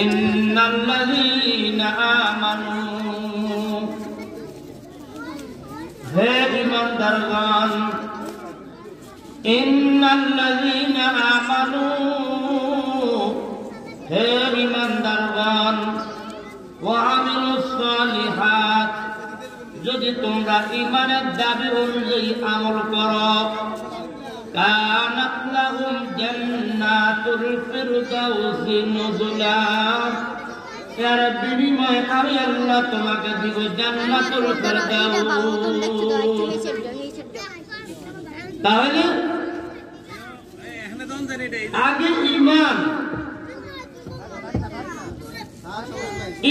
ইন্নাল্লাযীনা আমানু হে ঈমানদারগণ ইন্নাল্লাযীনা আমানু হে ঈমানদারগণ ওয়া আমিলুস সালিহাত যদি তোমরা ঈমানের দাবি অনুযায়ী আমল করো কানাত লাহুম জান্নাতুল ফিরদাউসি নুজুলা এর বিনিময়ে আমি আল্লাহ তোমাকে দিব জান্নাতুল ফিরদাউস। তাহলে আগে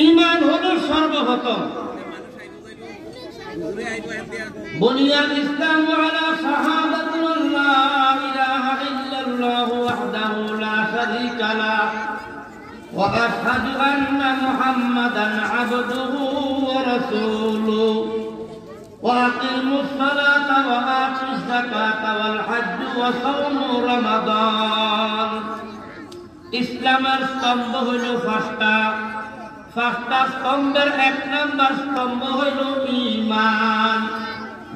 ঈমান হলো সর্বপ্রথম। বুনিয়াল ইসলাম আলা শাহাদাতি লা ইলাহা ইল্লাল্লাহু ওয়াহদাহু লা শারীকা লাহু ওয়া আশহাদু আন্না মুহাম্মাদান আবদুহু ওয়া রাসূলুহু ওয়া আকিমুস সালাতা ওয়া আতুজ যাকাতা ওয়াল হজ্জ ওয়া সাওমু রমাদান। ইসলামের স্তম্ভ হইল পাঁচটা স্তম্ভের এক নম্বর স্তম্ভ হইল ঈমান।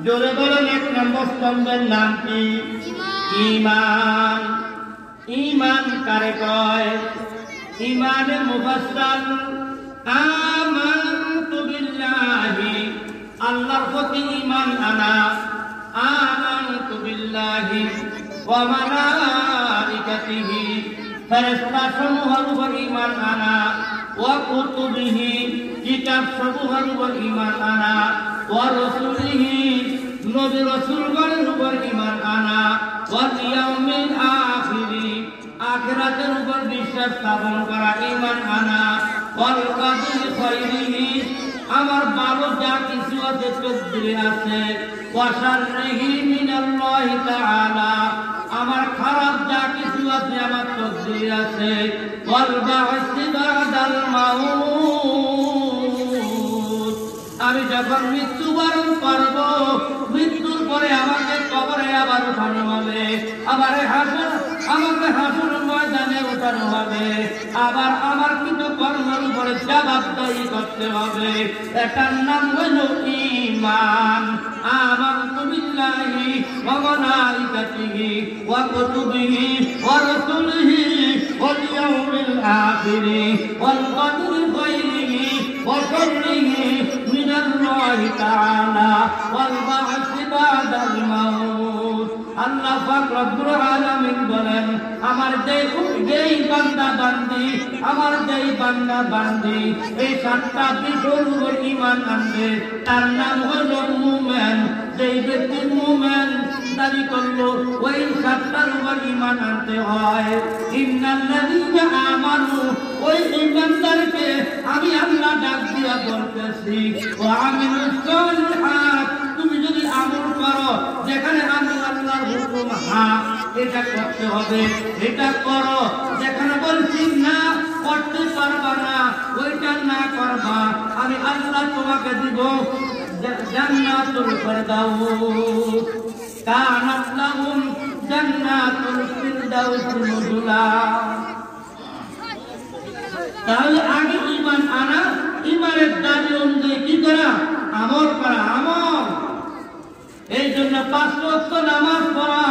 জোরে বলেন এক নম্বর স্তম্ভের নাম কি? ঈমান। ঈমান কারে কয়? ঈমানে মুফাসসাল আমানতু বিল্লাহি আল্লাহর প্রতি ঈমান আনা, আমানতু বিল্লাহি ওয়া মালাইকাতিহি ফেরেশতা সমূহের উপর ঈমান আনা, ওয়া কুতুবিহি কিতাব সমূহের উপর ঈমান আনা, ওয়া রাসূলিহি নবী রাসূলগণের উপর ঈমান আনা, ওয়া ইয়াউমিল আখিরি আখিরাতের উপর বিশ্বাস স্থাপন করা ঈমান আনা, ওয়াল কদরি খাইরিহি আমার ভালো যা কিছু আছে তকদীরে আছে, ওয়া শাররিহি মিনাল্লাহি তাআলা আমার খারাপ যা কিছু আছে আমার তকদীরে আছে, ওয়াল বা'সি বা'দাল মাউত আমি যখন মৃত্যুবরণ করব মৃত্যুর পরে আমাকে কবরে আবার উঠানো হবে, আমাকে হাসর ময়দানে উঠানো হবে, আবার আমার কিছু কর্মের উপরে জবাবদারি করতে হবে। এটার নাম হইল ঈমান। আমানতু বিল্লাহি ওয়া মালাইকাতিহি ওয়া কুতুবিহি ওয়া রাসূলিহি ওয়াল ইয়াউমিল আখিরি ওয়াল কদরি খাইরিহি ওয়া শাররিহি মিনাল্লাহি তাআলা ওয়াল বা'সি বা'দাল মাউত। আল্লাহ পাক রব্বুল আলামিন বলেন আমার যেই বান্দা বান্দি এই সাতটা বিষয়ের উপর ঈমান আনবে তার নাম হল মুমিন। যেই ব্যক্তি মুমিন দাবি করলো ওই সাতটার উপর ঈমান আনতে হয়। ইন্নাল্লাযীনা আমানু ওই ঈমানদারকে আমি আল্লাহ ডাক দিয়া বলতেছি ওয়া আমিলুস সালিহাত তুমি যদি আমল করো যেখানে আমি আল্লাহর হুকুম হ্যাঁ এটা করতে হবে এটা করো, যেখানে বলছি না করতে পারবা না ওইটা না করবা আমি আল্লাহ তোমাকে দিব জান্নাতুল ফিরদাউস। কানাত লাহুম জান্নাতুল ফিরদাউস নুজুলা। তাহলে আগে ঈমান আনা, ঈমানের দাবি অনুযায়ী কি করা? আমল করা। আমল এই জন্য 5 ওয়াক্ত নামাজ পড়া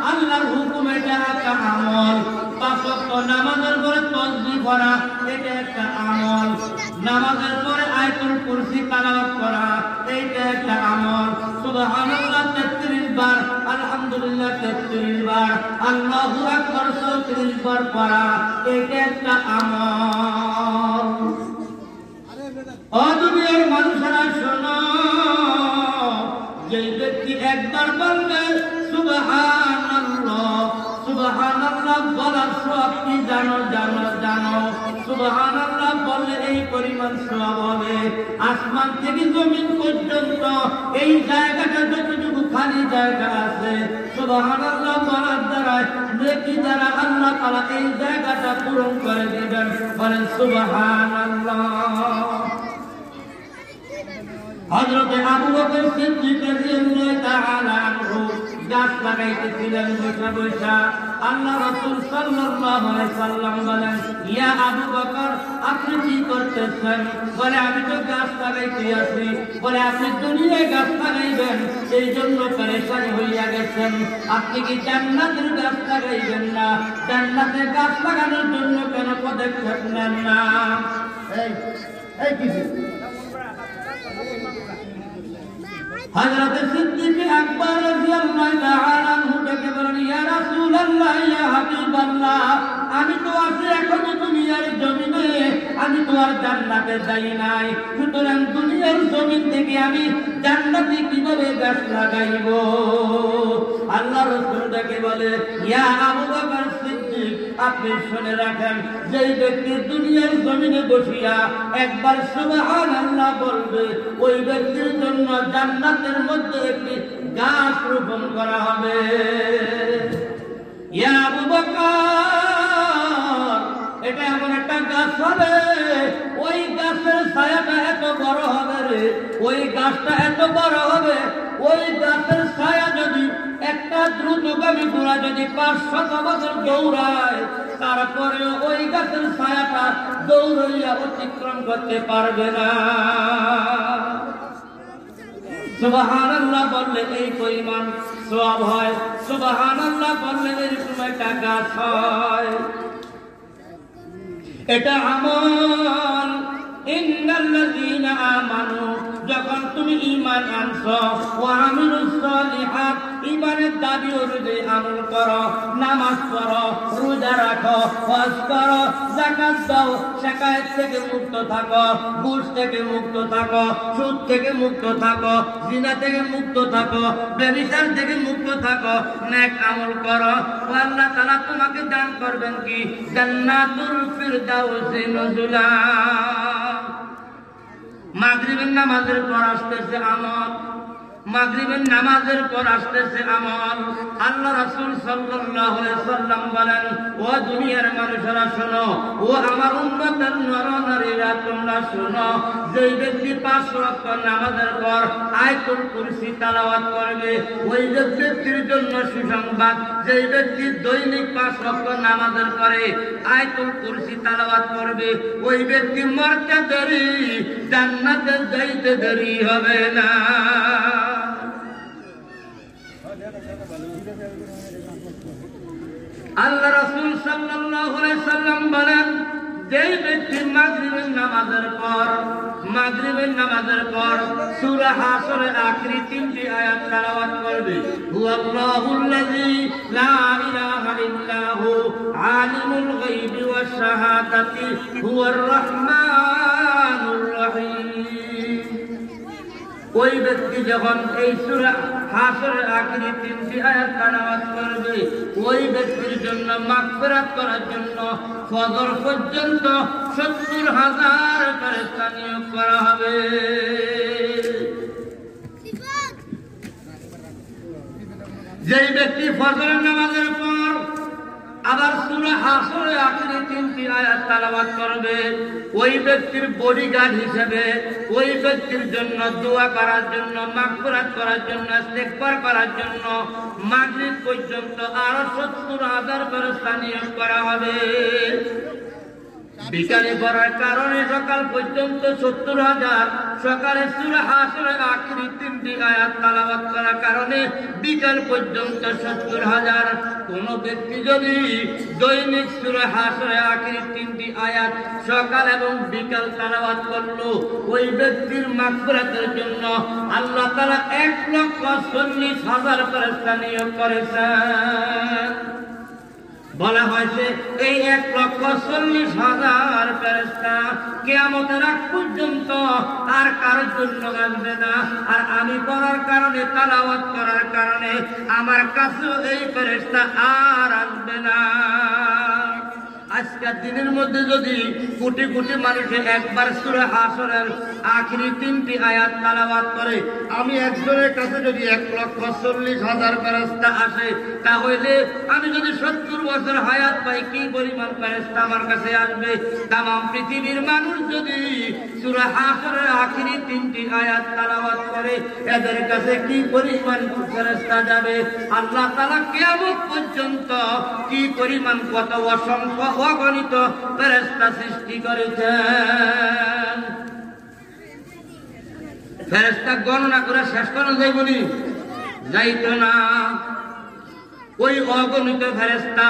আল্লাহর হুকুম, এটা একটা আমল। 5 ওয়াক্ত নামাজের পরে তাসবিহ পড়া এটা একটা আমল। নামাজের পরে আয়াতুল কুরসি তেলাওয়াত করা এটা একটা আমল। সুবহানাল্লাহ 33 বার, আলহামদুলিল্লাহ 33 বার, আল্লাহু আকবার 34 বার পড়া এটা একটা আমল। ও দুনিয়ার মানুষেরা শোনো, যে ব্যক্তি একবার বলবে সুবহানাল্লাহ, সুবহানাল্লাহ বলার সওয়াব কি জানো? সুবহানাল্লাহ বললে এই পরিমাণ সওয়াব হবে। আসমান থেকে জমিন পর্যন্ত এই জায়গাটা যতটুকু খালি জায়গা আছে সুবহানাল্লাহ বলার দ্বারা নেকি দ্বারা আল্লাহ তাআলা এই জায়গাটা পূরণ করে দিবেন। বলেন সুবহানাল্লাহ। হযরত আবু বকর সিদ্দিক রাদিয়াল্লাহু তাআলা আনহু গাছ লাগাইতেছিলেন বৈশা আল্লাহ রাসূল সাল্লাল্লাহু আলাইহি সাল্লাম বলেন, ইয়া আবু বকর, আপনি কি করতেছেন? বলে, আমি তো গাছ লাগাইতে আছি। বলে, আপনি দুনিয়ায় গাছ লাগাইবেন এই জন্য পরেশান হইয়া গেছেন, আপনি কি জান্নাতের গাছ লাগাইবেন না? জান্নাতের গাছ লাগানোর জন্য কেন পদক্ষেপ নেন না? হযরত সিদ্দিক আকবর রাদিয়াল্লাহু তাআলা আনহু ডেকে বলেন, ইয়া রাসূলুল্লাহ, ইয়া হাবিবাল্লাহ, আমি তো আছি এখনো দুনিয়ার জমিনে, আমি তো আর জান্নাতে যাই নাই, সুতরাং দুনিয়ার জমিন থেকে আমি জান্নাতে কিভাবে গাছ লাগাইব? আল্লাহ রাসূল ডেকে বলে, ইয়া আবু বকর সিদ্দিক, আপনি শুনে রাখেন, যেই ব্যক্তি দুনিয়ার জমিনে বসিয়া একবার সুবহানাল্লাহ বলবে, ওই ব্যক্তির জন্য জান্নাতের মধ্যে একটি গাছ রোপণ করা হবে। ইয়া আবু বকর, এটা এমন একটা গাছ হবে, ওই গাছের ছায়াটা এত বড় হবে রে, ওই গাছটা এত বড় হবে, ওই গাছের ছায়া যদি একটা দ্রুতগামী ঘোড়া যদি 500 বছর দৌড়ায়, তারপরে ওই গাছের ছায়াটা দৌড়াইয়া অতিক্রম করতে পারবে না। সুবহানাল্লাহ বললে এই পরিমাণ সওয়াব হয়, সুবহানাল্লাহ বললে এরকম একটা গাছ হয়। এটা আমল। ইন্নাল্লাযীনা আমানু, যখন তুমি ঈমান আনছো, ওয়া আমিলুস সালিহাত, ঈমানের দাবি অনুযায়ী আমল করো, নামাজ পড়ো, রোজা রাখো, হজ করো, যাকাত দাও, শিকায়েত থেকে মুক্ত থাকো, ঘুষ থেকে মুক্ত থাকো, সুদ থেকে মুক্ত থাকো, জিনা থেকে মুক্ত থাকো, ব্যভিচার থেকে মুক্ত থাকো, নেক আমল করো, আল্লাহ তাআলা তোমাকে দান করবেন কি? জান্নাতুল ফিরদাউসি নুজুলা। মাগরিবের নামাজের পর আসতেছে আমল, মাগরিবের নামাজের পর আসতেছে আমল। আল্লাহ রাসূল সাল্লাল্লাহু আলাইহি সাল্লাম বলেন, ও দুনিয়ার মানুষেরা শোনো, ও আমার উম্মতের নর-নারীরা তোমরা শোনো, যেই ব্যক্তি 5 ওয়াক্ত নামাজের পর আয়াতুল কুরসি তেলাওয়াত করবে, ওই ব্যক্তির জন্য সুসংবাদ। যেই ব্যক্তি দৈনিক 5 ওয়াক্ত নামাজের পরে আয়াতুল কুরসি তেলাওয়াত করবে, ওই ব্যক্তি মরতে দেরি, জান্নাতে যাইতে দেরি হবে না। আল্লাহ রাসূল সাল্লাল্লাহু আলাইহি সাল্লাম বলেন, যেই ব্যক্তি মাগরিবের নামাজের পর সূরা হাসরের আখেরি 3টি আয়াত তেলাওয়াত করবে, হুয়াল্লাহুল্লাযী লা ইলাহা ইল্লাহু আলিমুল গায়বি ওয়াশ শাহাদাতি হুয়ার রাহমানুর রহিম। ওই ব্যক্তি যখন এই সূরা হাসরের আখেরি 3টি আয়াত তেলাওয়াত করবে, ওই ব্যক্তির জন্য মাগফিরাত করার জন্য ফজর পর্যন্ত 70,000 ফেরেশতা নিয়োগ করা হবে। যেই ব্যক্তি ফজরের নামাজের পর আবার সূরা হাসরের আখেরি 3টি আয়াত তেলাওয়াত করবে, ওই ব্যক্তির বডিগার্ড হিসেবে, ওই ব্যক্তির জন্য দোয়া করার জন্য, মাগফিরাত করার জন্য, ইস্তিগফার করার জন্য মাগরিব পর্যন্ত আরো 70,000 ফেরেশতা নিয়োগ করা হবে। বিকালে পড়ার কারণে সকাল পর্যন্ত 70,000, সকালে সূরা হাসরের আখেরি 3টি আয়াত তেলাওয়াত করার কারণে বিকাল পর্যন্ত 70,000। কোন ব্যক্তি যদি দৈনিক সূরা হাসরের আখেরি 3টি আয়াত সকাল এবং বিকাল তেলাওয়াত করলো, ওই ব্যক্তির মাগফিরাতের জন্য আল্লাহ তাআলা 1,40,000 ফেরেশতা নিয়োগ করেছেন। বলা হয়েছে এই 1,40,000 ফেরেশতা কিয়ামতের আগ পর্যন্ত আর কারোর জন্য আসবে না। আর আমি পড়ার কারণে, তেলাওয়াত করার কারণে আমার কাছে এই ফেরেশতা আর আসবে না। আজকের দিনের মধ্যে যদি কোটি কোটি মানুষে একবার সূরা হাসরের আখিরি 3টি আয়াত তেলাওয়াত করে, আমি একজনের কাছে যদি 1,40,000 ফেরেশতা আসে, তাহলে আমি যদি 70 বছর হায়াত পাই, কি পরিমাণ ফেরেশতা আমার কাছে আসবে? তামাম পৃথিবীর মানুষ যদি সূরা হাসরের আখিরি 3টি আয়াত তেলাওয়াত করে, এদের কাছে কি পরিমাণ ফেরেশতা যাবে? আল্লাহ তাআলা কিয়ামত পর্যন্ত কি পরিমাণ কত অসংখ্য অগণিত ফেরেশতা সৃষ্টি করেছেন। ফেরেশতা গণনা করে শেষ করা যায় বলি যাইতো না। ওই অগণিত ফেরেশতা,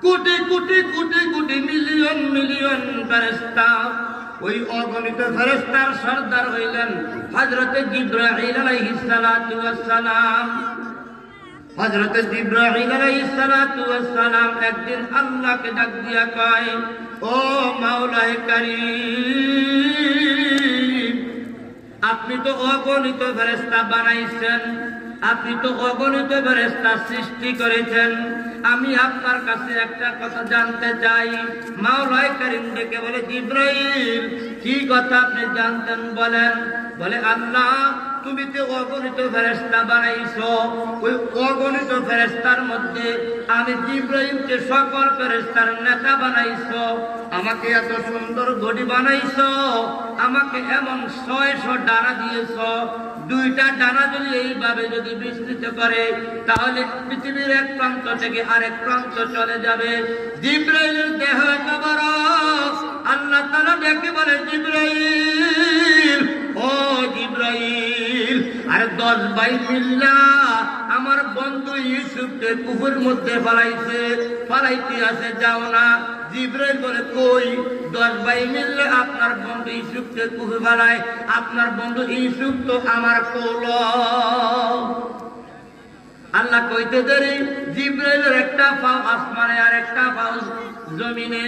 কোটি কোটি কোটি কোটি মিলিয়ন মিলিয়ন ফেরেশতা, ওই অগণিত ফেরেশতার সর্দার হইলেন হযরতে জিবরাইল আলাইহিস সালাতু ওয়াস সালাম। হযরতে জিবরাইল আলাইহিস সালাতু ওয়াস সালাম একদিন আল্লাহকে ডাক দিয়া কয়, ও মাওলায়ে কারীম, আপনি তো অগণিত ফেরেশতা বানাইছেন, আপনি তো অগণিত ফেরেশতা সৃষ্টি করেছেন, আমি আপনার কাছে একটা কথা জানতে চাই। মাওলায়ে কারীম ডেকে বলে, জিবরাইল, কি কথা আপনি জানতেন বলেন। বলে, আল্লাহ তুমি তো অগণিত ফেরেশতা বানাইছো, ওই অগণিত ফেরেশতার মধ্যে আমি জিবরাইলকে সকল ফেরেশতার নেতা বানাইছো, আমাকে এত সুন্দর ঘড়ি বানাইছো, আমাকে এমন 600 ডানা দিয়েছো, 2টা ডানা যদি এইভাবে যদি বিস্তৃত করে, তাহলে পৃথিবীর এক প্রান্ত থেকে আরেক প্রান্ত চলে যাবে। জিবরাইলের দেহ এত বড়, আল্লাহ তাআলা ডেকে বলে, জিবরাইল, ও জিবরাইল, আর 10 ভাই মিল্লা আমার বন্ধু ইউসুফকে কুফুর মধ্যে ফালাইতে আছে, যাও না। জিবরাইল বলে, কই? 10 ভাই মিললে আপনার বন্ধু ইউসুফকে কুফে ফেলায়, আপনার বন্ধু ইউসুফ তো আমার কোল। আল্লাহ কইতে দেরি, জিবরাইলের একটা পাও আসমানে আর একটা পাও জমিনে,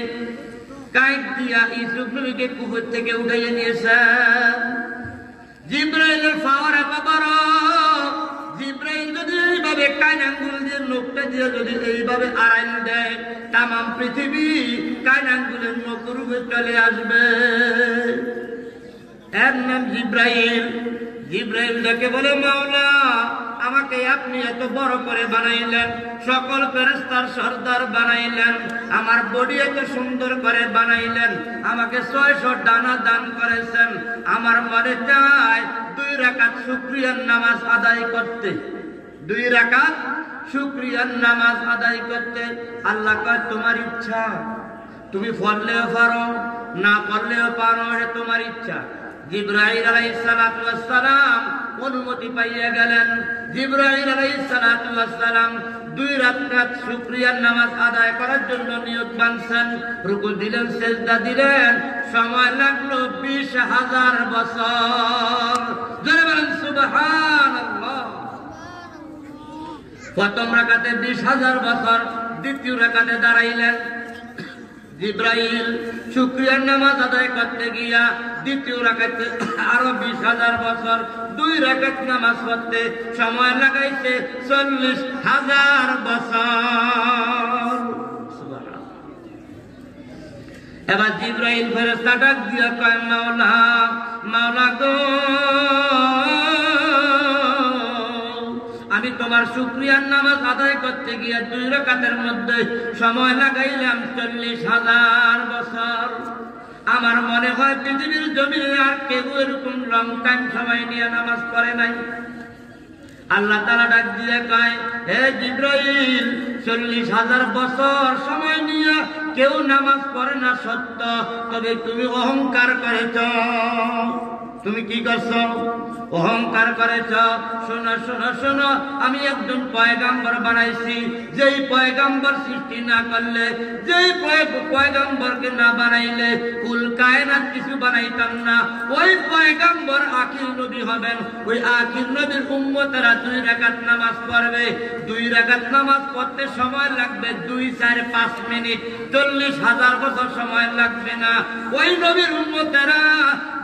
কাইট দিয়া ইউসুফ নবীকে কুফর থেকে উঠাইয়ে নিয়েছেন। জিবরাইলের পাওয়ার এত বড়, জিবরাইল যদি এইভাবে কান আঙ্গুল দিয়ে নখটা দিয়ে যদি এইভাবে আড়াইল দেয়, তামাম পৃথিবী কান আঙ্গুলের নখ রূপে চলে আসবে। এর নাম জিবরাইল। জিবরাইল ডেকে বলে, মাওলা, আমাকে আপনি এত বড় করে বানাইলেন, সকল ফেরেশতার সর্দার বানাইলেন, আমার বডি এত সুন্দর করে বানাইলেন, আমাকে 600 ডানা দান করেছেন, আমার মনে চায় 2 রাকাত শুকরিয়ার নামাজ আদায় করতে, 2 রাকাত শুকরিয়ার নামাজ আদায় করতে। আল্লাহ কয়, তোমার ইচ্ছা, তুমি পড়লেও পারো, না পড়লেও পারো, এটা তোমার ইচ্ছা। জিবরাইল আলাইহিস সালাতু ওয়াস সালাম অনুমতি পাইয়া গেলেন। জিবরাইল আলাইহিস সালাতু ওয়াস সালাম 2 রাকাত শুকরিয়ার নামাজ আদায় করার জন্য নিয়ত বাঁধছেন, রুকু দিলেন, সিজদা দিলেন, সময় লাগলো 20,000 বছর। জোরে বলেন সুবহানাল্লাহ। প্রথম রাকাতে 20,000 বছর, দ্বিতীয় রাকাতে দাঁড়াইলেন। জিবরাইল শুকরিয়ার নামাজ আদায় করতে গিয়া দ্বিতীয় রাকাতে আরো 20,000 বছর, 2 রাকাত নামাজ পড়তে সময় লাগাইছে 40,000 বছর। এবার জিবরাইল ফেরেশতা ডাক দিয়া কয়, মাওলা, মাওলা গো, আমি তোমার শুকরিয়ার নামাজ আদায় করতে গিয়ে 2 রাকাতের মধ্যে সময় লাগাইলাম 40,000 বছর। আমার মনে হয় পৃথিবীর জমিনে আর কেউ এরকম লং টাইম সময় নিয়ে নামাজ পড়ে নাই। আল্লাহ তাআলা ডাক দিয়ে কয়, হে জিবরাইল, 40,000 বছর সময় নিয়ে কেউ নামাজ পড়ে না সত্য, তবে তুমি অহংকার করেছ। তুমি কি করছো? অহংকার করেছ। শোনো শোনো শোনো, আমি একজন পয়গাম্বর বানাইছি, যেই পয়গাম্বর সৃষ্টি না করলে, যেই পয়গাম্বরকে না বানাইলে কুল কায়নাত কিছু বানাইতাম না। ওই পয়গাম্বর আখির নবী হবেন, ওই আখির নবীর উম্মতেরা 2 রাকাত নামাজ পড়বে। 2 রাকাত নামাজ পড়তে সময় লাগবে 2, 4, 5 মিনিট, 40,000 বছর সময় লাগবে না। ওই নবীর উম্মতেরা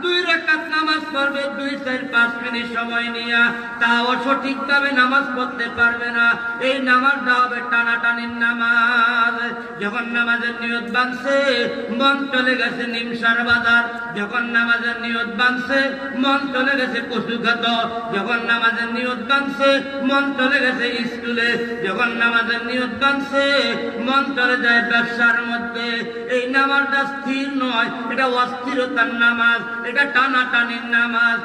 2 রাকাত নামাজ পড়বে 2-4-5 মিনিট সময় নিয়ে, তাও সঠিকভাবে নামাজ পড়তে পারবে না। এই নামাজটা হবে টানাটানির নামাজ। যখন নামাজের নিয়ত বাঁধছে মন চলে গেছে নিমসার বাজার, যখন নামাজের নিয়ত বাঁধছে মন চলে গেছে কচু খাত, যখন নামাজের নিয়ত বাঁধছে মন চলে গেছে স্কুলে, যখন নামাজের নিয়ত বাঁধছে মন চলে যায় ব্যবসার মধ্যে। এই নামাজটা স্থির নয়, এটা অস্থিরতার নামাজ, এটা টানাটানির নামাজ।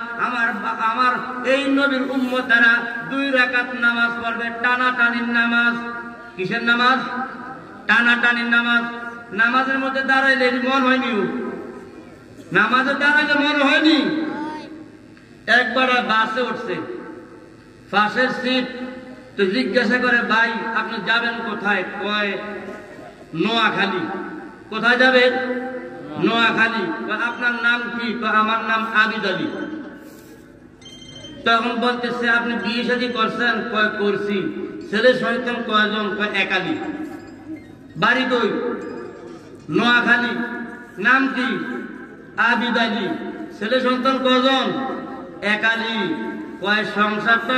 আমার এই নবীর উম্মতেরা 2 রাকাত নামাজ পড়বে টানাটানির নামাজ। কিসের নামাজ? টানাটানির নামাজ। নামাজের মধ্যে দাঁড়াইলে মন হয়নি, নামাজে দাঁড়াইলে মন হয়নি। একবার বাসে উঠছে, পাশের সিট, তো জিজ্ঞাসা করে ভাই আপনি যাবেন কোথায়? কয় নোয়াখালী। কোথায় যাবেন? নোয়াখালী। আপনার নাম কি? আমার নাম আবিদ আলী। তখন বলতেছে আপনি বিয়ে শাদী করছেন? কয় করছি। ছেলে সন্তান কয়জন? কয় একালি। বাড়ি কই? নোয়াখালী। নাম কি? আবিদ আলী। ছেলে সন্তান কয়জন? একালি। কয় সংসারটা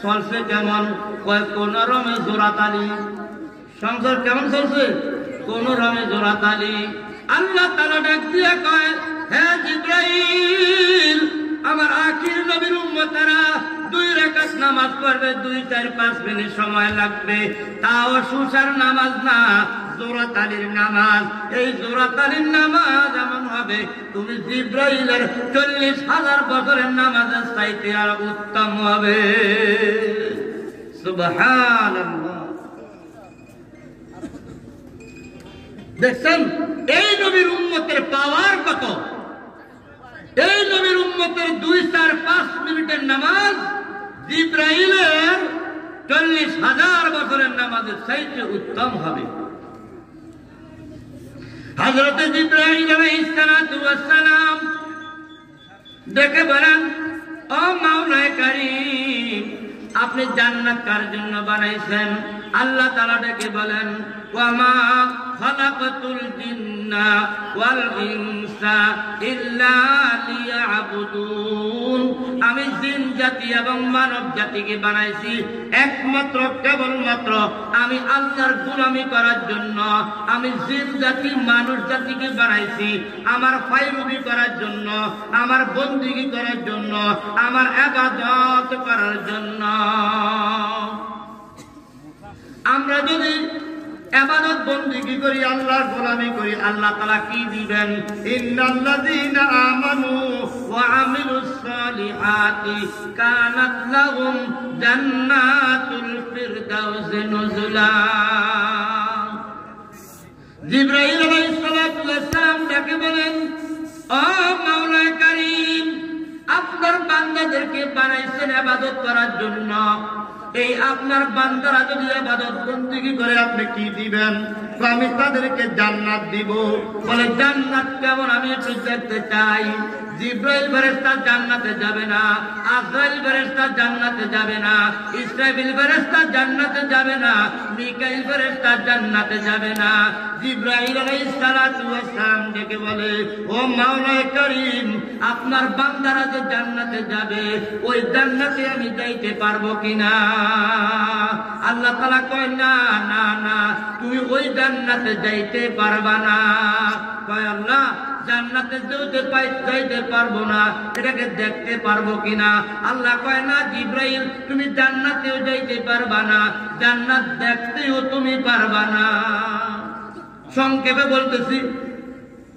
চলছে কেমন? কয় কোন রমে জোড়াতালি। সংসার কেমন চলছে? কোন রমে জোড়াতালি। আল্লাহ তাআলা ডাক দিয়ে কয়, হে জিবরাইল, আমার আখির নবীর উম্মতেরা 2 রাকাত নামাজ পড়বে, 2-4-5 মিনিট সময় লাগবে, তাও সুসার নামাজ না, জোড়াতালির নামাজ। এই জোড়াতালির নামাজ এমন হবে তুমি জিবরাইলের 40,000 বছরের নামাজের চাইতে আর উত্তম হবে। সুবহানাল্লাহ। দেখছেন এই নবীর উম্মতের পাওয়ার কত? এই নবীর উম্মতের 2-4-5 মিনিটের নামাজ জিবরাইলের 40,000 বছরের নামাজের চাইতে উত্তম হবে। হযরত জিবরাইল আলাইহিস সালাতু ওয়াস সালাম ডেকে বলেন, ও মাওলায়ে কারীম, আপনি জান্নাত কার জন্য বানাইছেন? আল্লাহ তাআলা ডেকে বলেন, ওয়া মা খালাকাতুল জিন্না ওয়াল ইনসা ইল্লা লিয়াবুদুন। আমি জিন জাতি এবং মানব জাতিকে বানাইছি একমাত্র কেবলমাত্র আমি আল্লাহর গোলামি করার জন্য। আমি জিন জাতি মানুষ জাতিকে বানাইছি আমার ফায়রুবি করার জন্য, আমার বন্দেগী করার জন্য, আমার ইবাদত করার জন্য। আমরা যদি ইবাদত বন্দেগী করি, আল্লাহর গোলামি করি, আল্লাহ তাআলা কি দিবেন? ইন্নাল্লাযীনা আমানু ওয়া আমিলুস সালিহাতি কানাত লাহুম জান্নাতুল ফিরদাউসি নুজুলা। জিবরাইল আলাইহিস সালাতু ওয়াস সালাম ডেকে বলেন, ও মাওলায়ে কারীম, আপনার বান্দাদেরকে বানাইছেন ইবাদত করার জন্য। এই আপনার বান্দারা যদি ইবাদত বন্দেগী করে আপনি কি দিবেন? আমি তাদেরকে জান্নাত দিব। বলে জান্নাত কেমন? আমি একটু দেখতে চাই। জিবরাইল ফেরেশতা জান্নাতে যাবে না, আজরাইল ফেরেশতা জান্নাতে যাবে না, ইসরাফিল ফেরেশতা জান্নাতে যাবে না, মিকাইল ফেরেশতা জান্নাতে যাবে না। জিবরাইল আলাইহিস সালাতু ওয়াস সালাম ডেকে বলে, ও মাওলায়ে কারীম, আপনার বান্দারা যে জান্নাতে যাবে ওই জান্নাতে আমি যাইতে পারবো কিনা? আল্লাহ তাআলা কয়, না না না, তুমি ওই জান্নাতে যাইতে পারবা না। কয় আল্লাহ, জান্নাতে যাইতে পারবো না, এটাকে দেখতে পারবো কিনা? আল্লাহ কয়, না জিবরাইল, তুমি জান্নাতেও যাইতে পারবা না, জান্নাত দেখতেও তুমি পারবা না। সংক্ষেপে বলতেছি,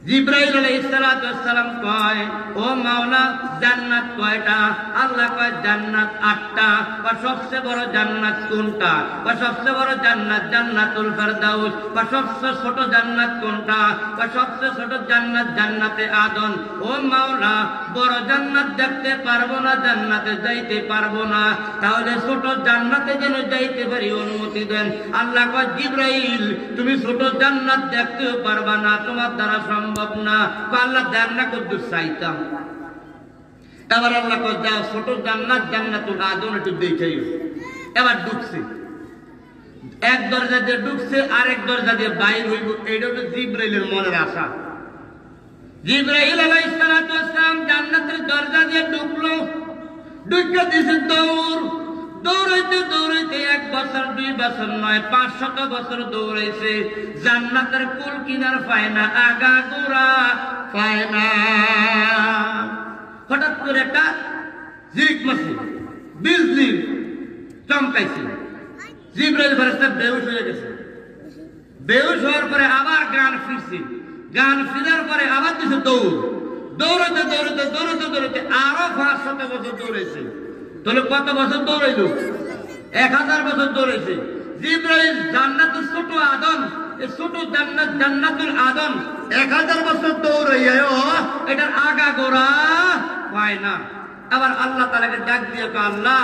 জিবরাইল আলাইহিস সালাতু ওয়াস সালাম কয়, ও মাওলা, জান্নাত কয়টা? আল্লাহ কয়, জান্নাত 8টা। বা সবচেয়ে বড় জান্নাত কোনটা? বা সবচেয়ে বড় জান্নাত জান্নাতুল ফেরদাউস। বা সবচেয়ে ছোট জান্নাত কোনটা? বা সবচেয়ে ছোট জান্নাত জান্নাতে আদন। ও মাওলা, বড় জান্নাত দেখতে পারবো না, জান্নাতে যাইতে পারবো না, তাহলে ছোট জান্নাতে যেন যাইতে পারি অনুমতি দেন। আল্লাহ কয়, জিবরাইল, তুমি ছোট জান্নাত দেখতেও পারবা না, তোমার দ্বারা সম্ভব না। আল্লাহ দেন না, কদ্দুর চাইতাম। এবার আল্লাহ কয়, যাও ছোট জান্নাত জান্নাতুল আদন একটু দেখাই। এবার ঢুকছে, এক দরজা দিয়ে ঢুকছে, আরেক দরজা দিয়ে বাইর হইব। এইটা হলো জিবরাইলের মনের আশা। জিবরাইল আলাইহিস সালাতু ওয়াস সালাম জান্নাতের দরজা দিয়ে ঢুকলো, ঢুকে দিছে দৌড়। দৌড়াইতে দৌড়াইতে 1 বছর 2 বছর নয় 500 বছর দৌড়াইছে, জান্নাতের কুল কিনার পায় না, আগা গোড়া পায় না। হঠাৎ করে একটা ঝিরিক মারছে, বিজলি চমকাইছে। জিবরাইল ফেরেশতা বেহুশ হয়ে গেছে। বেহুশ হওয়ার পরে আবার গান ফিরছে, গান ফিরার পরে আবার দিছে দৌড়। দৌড়াতে দৌড়াতে দৌড়াতে দৌড়াতে আরো 500 বছর দৌড়াইছে। তাহলে কত বছর দৌড়াইলো? 1000 বছর দৌড়াইছে। জিবরাইল জান্নাতুল ছোট আদম, এই ছোট জান্নাতুল আদম 1000 বছর দৌড়াইয়াও এটার আগা গোড়া পায় না। আবার আল্লাহ তাআলাকে ডাক দিয়ে কয়, আল্লাহ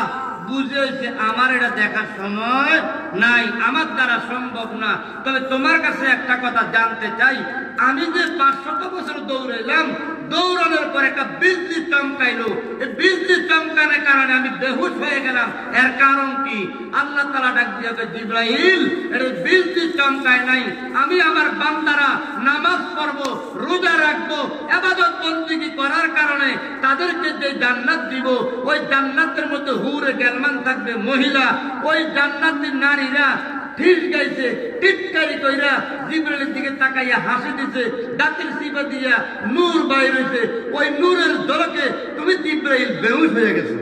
বুঝে হয়েছে আমার এটা দেখার সময় নাই, আমার দ্বারা সম্ভব না। তবে তোমার কাছে একটা কথা জানতে চাই, আমি যে 500 বছর দৌড়াইলাম, দৌড়ানোর পর একটা বিজলি চমকাইলো, এই বিজলি চমকানোর কারণে আমি বেহুশ হয়ে গেলাম, এর কারণ কি? আল্লাহ তাআলা ডাক দিয়ে কয়, জিবরাইল এটা বিজলি চমকায় নাই, আমি আমার বান্দারা নামাজ পড়বো, রোজা রাখবো, ইবাদত বন্দেগী করার কারণে তাদেরকে যে জান্নাত দিব, ওই জান্নাতের মধ্যে হুরে গেলমান থাকবে মহিলা, ওই জান্নাতের নারীরা ঠিক গাইছে, টিটকারি কইরা জিবরাইলের দিকে তাকাইয়া হাসি দিছে, দাঁতের চিপা দিয়া নূর বাইর হইছে। ওই নূরের ঝলকে তুমি জিবরাইল বেহুশ হয়ে গেছো।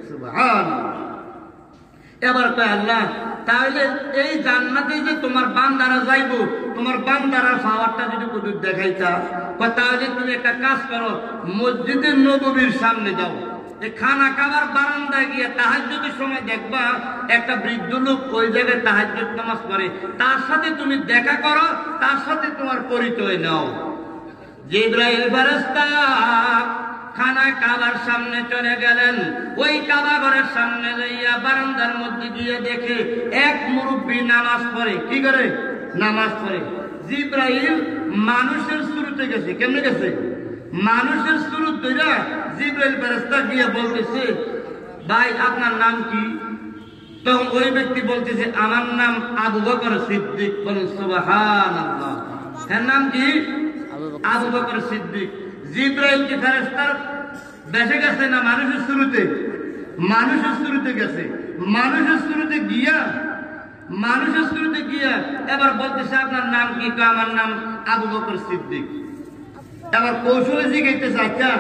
সুবহানাল্লাহ। এবার কয়, আল্লাহ তাহলে এই জান্নাতে যে তোমার বান্দারা যাইবো, তোমার বান্দারা পাওয়ারটা যদি কত দেখাইতা, তাহলে তুমি একটা কাজ করো, মসজিদের নববীর সামনে যাও, খানা খাবার বারান্দায় গিয়ে তাহাজ্জুদের সময় দেখবা একটা বৃদ্ধ লোক ওই জায়গায় তাহাজ্জুদ নামাজ পড়ে, তার সাথে তুমি দেখা করো, তার সাথে তোমার পরিচয় নাও। জিবরাইল ফেরেশতা খানা কাবার সামনে চলে গেলেন। ওই কাবা ঘরের সামনে যাইয়া বারান্দার মধ্যে গিয়ে দেখে এক মুরব্বী নামাজ পড়ে। কি করে? নামাজ পড়ে। জিবরাইল মানুষের শুরুতে গেছে। কেমনে গেছে? মানুষের শুরু ধরে জিবরাইল ফেরেশতা গিয়ে বলতেছে, ভাই আপনার নাম কি? তখন ওই ব্যক্তি বলতেছে, আমার নাম আবু বকর সিদ্দিক। বলেন সুবহানাল্লাহ। এর নাম কি? আবু বকর সিদ্দিক। জিবরাইল কি ফেরেশতার বেশে গেছে না মানুষের শুরুতে? মানুষের শুরুতে গেছে। মানুষের শুরুতে গিয়া এবার বলতেছে, আপনার নাম কি? আমার নাম আবু বকর সিদ্দিক। এবার কৌশলে জিজ্ঞাসা, আচ্ছা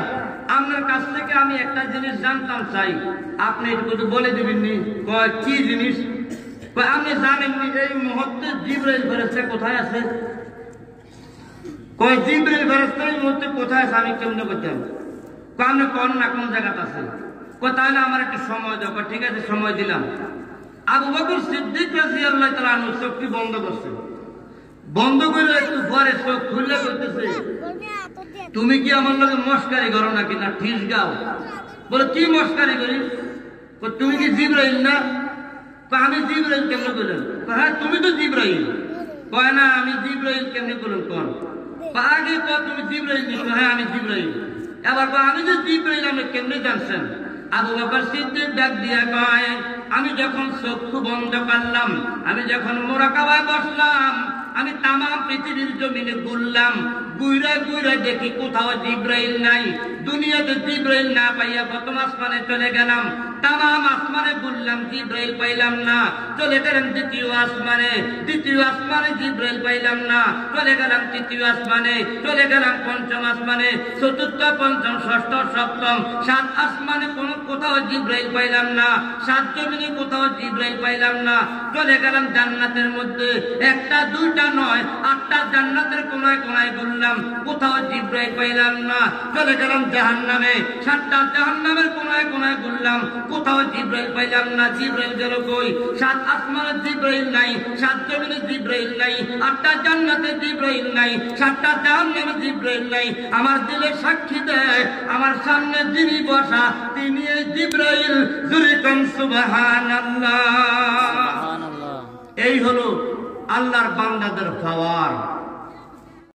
আপনার কাছ থেকে আমি একটা জিনিস জানতাম চাই, আপনি একটু বলে দিবেন নি? কয় কি জিনিস? আপনি জানেন নি এই মুহূর্তে জিবরাইল ফেরেশতা কোথায় আছে? কয় জিবরাইল ফেরেশতা এই মুহূর্তে কোথায় আছে আমি কেমনে করতাম? আপনি কোন না কোন জায়গাতে আছে? কয় তাহলে আমার একটু সময় দাও। ঠিক আছে, সময় দিলাম। আবু বকর সিদ্দিক রাদিয়াল্লাহু তাআলা আনহু চোখটি বন্ধ করছে। বন্ধ করে একটু পরে চোখ খুলে করতেছে, তুমি কি আমার লগে মস্কারি করো নাকি না ঠিস গাও? বলে কি মস্কারি করি? তুমি কি জিবরাইল না? আমি জিবরাইল কেমনে করলেন? হ্যাঁ তুমি তো জিবরাইল। কয় না আমি জিবরাইল কেমনে করলেন? কোন আগে তুমি জিবরাইল দিচ্ছ? হ্যাঁ আমি জিবরাইল। এবার আমি যে জিবরাইল আমি কেমনে জানছেন? আবু বকর সিদ্দিক ডাক দিয়া কয়, আমি যখন চক্ষু বন্ধ করলাম, আমি যখন মুরাকাবায় বসলাম, আমি তাম পৃথিবীর জমিনে ঘুরলাম, ঘুরে ঘুরে দেখি কোথাও জিবরাইল নাই। দুনিয়াতে জিবরাইল না পাইয়া প্রথম আসমানে চলে গেলাম, তাম আসমানে ঘুরলাম, জিবরাইল পাইলাম না। চলে গেলাম দ্বিতীয় আসমানে, দ্বিতীয় আসমানে জিবরাইল পাইলাম না। চলে গেলাম তৃতীয় আসমানে, চলে গেলাম পঞ্চম আসমানে, চতুর্থ, পঞ্চম, ষষ্ঠ, সপ্তম, 7 আসমানে কোথাও জিবরাইল পাইলাম না। 7 জমিনে কোথাও জিবরাইল পাইলাম না। চলে গেলাম জান্নাতের মধ্যে, একটা দুইটা নয় 8টা জান্নাতের কোনায় কোনায় ঘুরলাম, কোথাও জিবরাইল পাইলাম না। চলে গেলাম জাহান্নামে, 7টা জাহান্নামের কোনায় কোনায় ঘুরলাম, কোথাও জিবরাইল পাইলাম না। জিবরাইল গেল কই? 7 আসমানে জিবরাইল নাই, 7 জমিনে জিবরাইল নাই, 8টা জান্নাতে জিবরাইল নাই, 7টা জাহান্নামে জিবরাইল নাই। আমার দিলে সাক্ষী দেয়, আমার সামনে যিনি বসা তিনি জিবরাইল। জোরে কোন সুবহানাল্লাহ। এই হলো আল্লাহর বান্দাদের পাওয়ার।